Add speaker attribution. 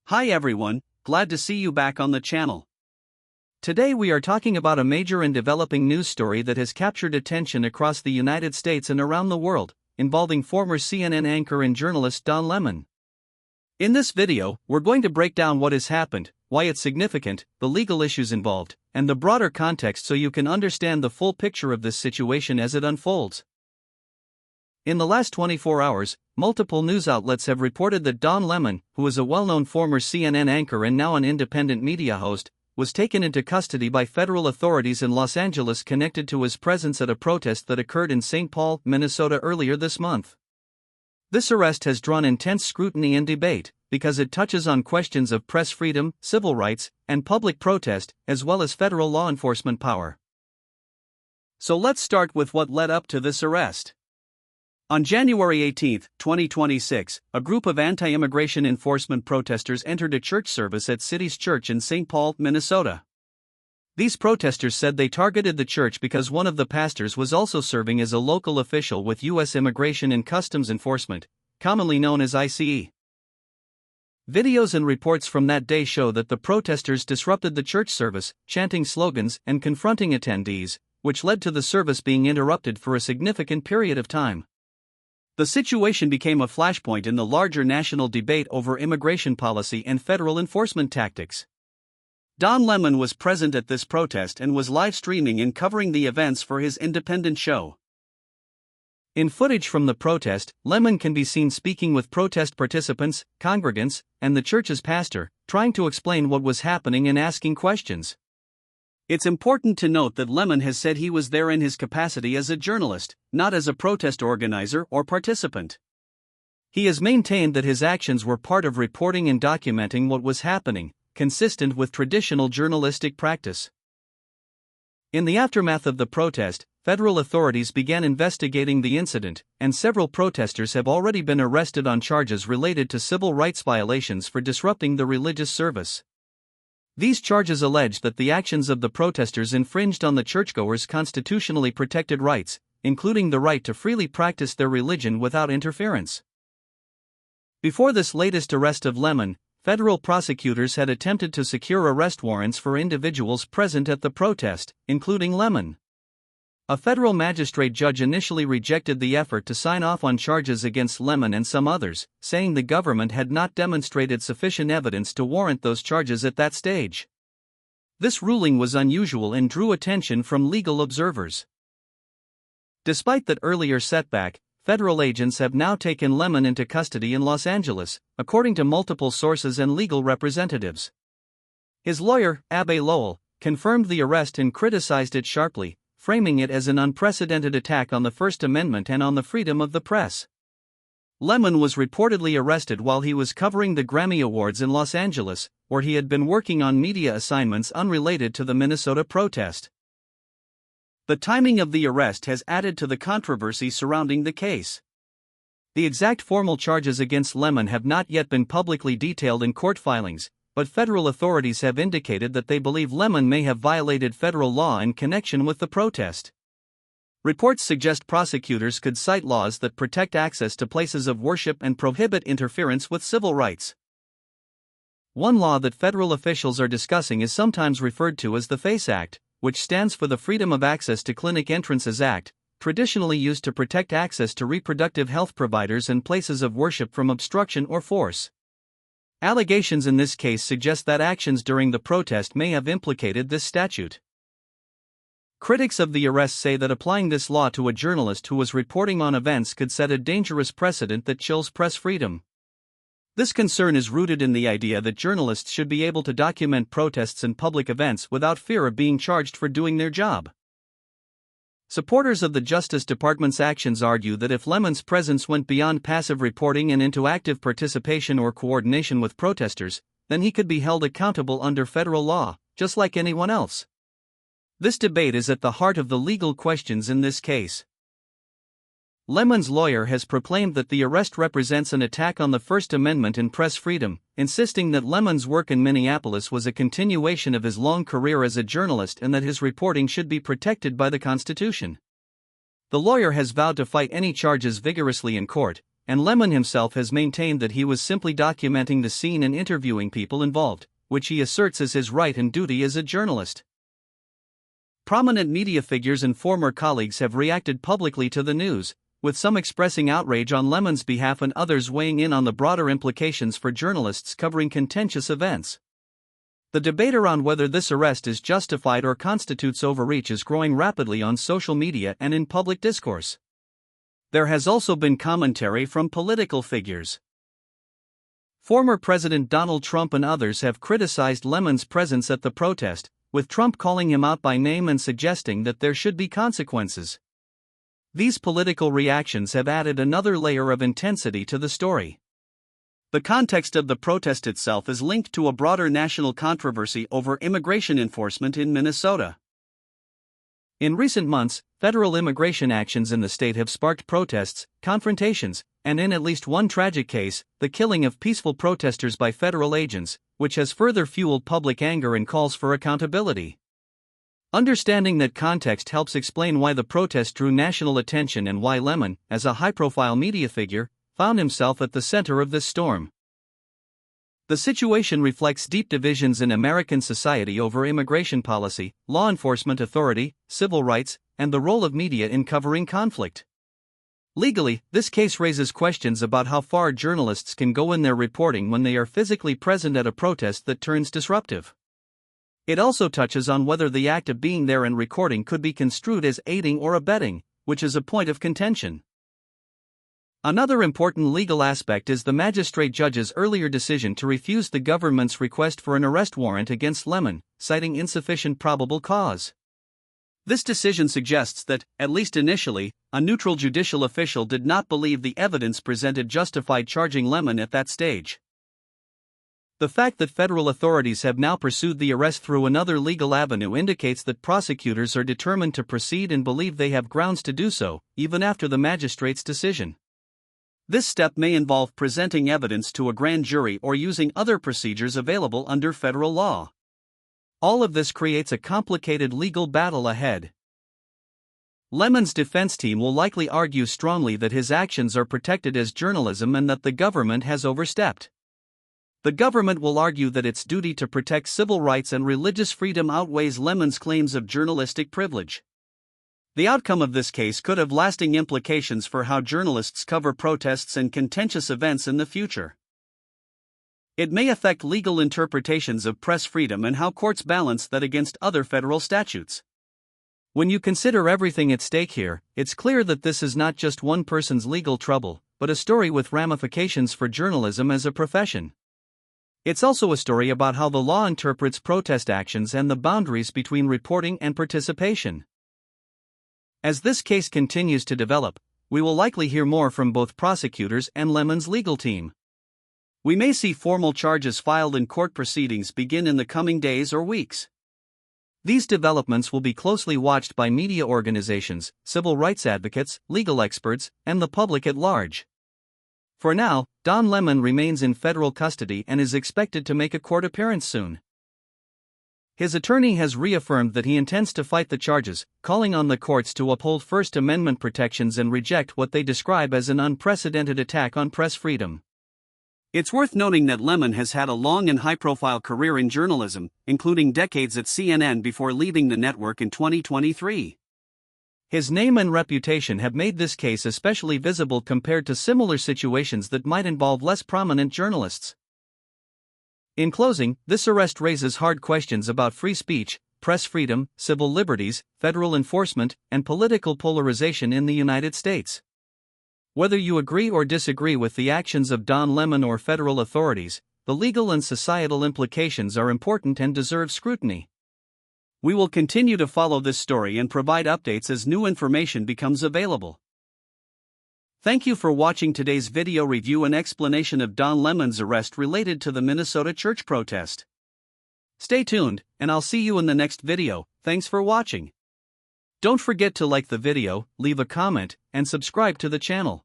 Speaker 1: Hi everyone, glad to see you back on the channel. Today we are talking about a major and developing news story that has captured attention across the United States and around the world, involving former CNN anchor and journalist Don Lemon. In this video, we're going to break down what has happened, why it's significant, the legal issues involved, and the broader context so you can understand the full picture of this situation as it unfolds. In the last 24 hours, multiple news outlets have reported that Don Lemon, who is a well-known former CNN anchor and now an independent media host, was taken into custody by federal authorities in Los Angeles connected to his presence at a protest that occurred in St. Paul, Minnesota earlier this month. This arrest has drawn intense scrutiny and debate, because it touches on questions of press freedom, civil rights, and public protest, as well as federal law enforcement power. So let's start with what led up to this arrest. On January 18, 2026, a group of anti-immigration enforcement protesters entered a church service at City's Church in St. Paul, Minnesota. These protesters said they targeted the church because one of the pastors was also serving as a local official with U.S. Immigration and Customs Enforcement, commonly known as ICE. Videos and reports from that day show that the protesters disrupted the church service, chanting slogans and confronting attendees, which led to the service being interrupted for a significant period of time. The situation became a flashpoint in the larger national debate over immigration policy and federal enforcement tactics. Don Lemon was present at this protest and was live streaming and covering the events for his independent show. In footage from the protest, Lemon can be seen speaking with protest participants, congregants, and the church's pastor, trying to explain what was happening and asking questions. It's important to note that Lemon has said he was there in his capacity as a journalist, not as a protest organizer or participant. He has maintained that his actions were part of reporting and documenting what was happening, consistent with traditional journalistic practice. In the aftermath of the protest, federal authorities began investigating the incident, and several protesters have already been arrested on charges related to civil rights violations for disrupting the religious service. These charges allege that the actions of the protesters infringed on the churchgoers' constitutionally protected rights, including the right to freely practice their religion without interference. Before this latest arrest of Lemon, federal prosecutors had attempted to secure arrest warrants for individuals present at the protest, including Lemon. A federal magistrate judge initially rejected the effort to sign off on charges against Lemon and some others, saying the government had not demonstrated sufficient evidence to warrant those charges at that stage. This ruling was unusual and drew attention from legal observers. Despite that earlier setback, federal agents have now taken Lemon into custody in Los Angeles, according to multiple sources and legal representatives. His lawyer, Abbe Lowell, confirmed the arrest and criticized it sharply, framing it as an unprecedented attack on the First Amendment and on the freedom of the press. Lemon was reportedly arrested while he was covering the Grammy Awards in Los Angeles, where he had been working on media assignments unrelated to the Minnesota protest. The timing of the arrest has added to the controversy surrounding the case. The exact formal charges against Lemon have not yet been publicly detailed in court filings, but federal authorities have indicated that they believe Lemon may have violated federal law in connection with the protest. Reports suggest prosecutors could cite laws that protect access to places of worship and prohibit interference with civil rights. One law that federal officials are discussing is sometimes referred to as the FACE Act, which stands for the Freedom of Access to Clinic Entrances Act, traditionally used to protect access to reproductive health providers and places of worship from obstruction or force. Allegations in this case suggest that actions during the protest may have implicated this statute. Critics of the arrest say that applying this law to a journalist who was reporting on events could set a dangerous precedent that chills press freedom. This concern is rooted in the idea that journalists should be able to document protests and public events without fear of being charged for doing their job. Supporters of the Justice Department's actions argue that if Lemon's presence went beyond passive reporting and into active participation or coordination with protesters, then he could be held accountable under federal law, just like anyone else. This debate is at the heart of the legal questions in this case. Lemon's lawyer has proclaimed that the arrest represents an attack on the First Amendment and press freedom, insisting that Lemon's work in Minneapolis was a continuation of his long career as a journalist and that his reporting should be protected by the Constitution. The lawyer has vowed to fight any charges vigorously in court, and Lemon himself has maintained that he was simply documenting the scene and interviewing people involved, which he asserts is his right and duty as a journalist. Prominent media figures and former colleagues have reacted publicly to the news, with some expressing outrage on Lemon's behalf and others weighing in on the broader implications for journalists covering contentious events. The debate around whether this arrest is justified or constitutes overreach is growing rapidly on social media and in public discourse. There has also been commentary from political figures. Former President Donald Trump and others have criticized Lemon's presence at the protest, with Trump calling him out by name and suggesting that there should be consequences. These political reactions have added another layer of intensity to the story. The context of the protest itself is linked to a broader national controversy over immigration enforcement in Minnesota. In recent months, federal immigration actions in the state have sparked protests, confrontations, and in at least one tragic case, the killing of peaceful protesters by federal agents, which has further fueled public anger and calls for accountability. Understanding that context helps explain why the protest drew national attention and why Lemon, as a high-profile media figure, found himself at the center of this storm. The situation reflects deep divisions in American society over immigration policy, law enforcement authority, civil rights, and the role of media in covering conflict. Legally, this case raises questions about how far journalists can go in their reporting when they are physically present at a protest that turns disruptive. It also touches on whether the act of being there and recording could be construed as aiding or abetting, which is a point of contention. Another important legal aspect is the magistrate judge's earlier decision to refuse the government's request for an arrest warrant against Lemon, citing insufficient probable cause. This decision suggests that, at least initially, a neutral judicial official did not believe the evidence presented justified charging Lemon at that stage. The fact that federal authorities have now pursued the arrest through another legal avenue indicates that prosecutors are determined to proceed and believe they have grounds to do so, even after the magistrate's decision. This step may involve presenting evidence to a grand jury or using other procedures available under federal law. All of this creates a complicated legal battle ahead. Lemon's defense team will likely argue strongly that his actions are protected as journalism and that the government has overstepped. The government will argue that its duty to protect civil rights and religious freedom outweighs Lemon's claims of journalistic privilege. The outcome of this case could have lasting implications for how journalists cover protests and contentious events in the future. It may affect legal interpretations of press freedom and how courts balance that against other federal statutes. When you consider everything at stake here, it's clear that this is not just one person's legal trouble, but a story with ramifications for journalism as a profession. It's also a story about how the law interprets protest actions and the boundaries between reporting and participation. As this case continues to develop, we will likely hear more from both prosecutors and Lemon's legal team. We may see formal charges filed and court proceedings begin in the coming days or weeks. These developments will be closely watched by media organizations, civil rights advocates, legal experts, and the public at large. For now, Don Lemon remains in federal custody and is expected to make a court appearance soon. His attorney has reaffirmed that he intends to fight the charges, calling on the courts to uphold First Amendment protections and reject what they describe as an unprecedented attack on press freedom. It's worth noting that Lemon has had a long and high-profile career in journalism, including decades at CNN before leaving the network in 2023. His name and reputation have made this case especially visible compared to similar situations that might involve less prominent journalists. In closing, this arrest raises hard questions about free speech, press freedom, civil liberties, federal enforcement, and political polarization in the United States. Whether you agree or disagree with the actions of Don Lemon or federal authorities, the legal and societal implications are important and deserve scrutiny. We will continue to follow this story and provide updates as new information becomes available. Thank you for watching today's video review and explanation of Don Lemon's arrest related to the Minnesota church protest. Stay tuned, and I'll see you in the next video. Thanks for watching. Don't forget to like the video, leave a comment, and subscribe to the channel.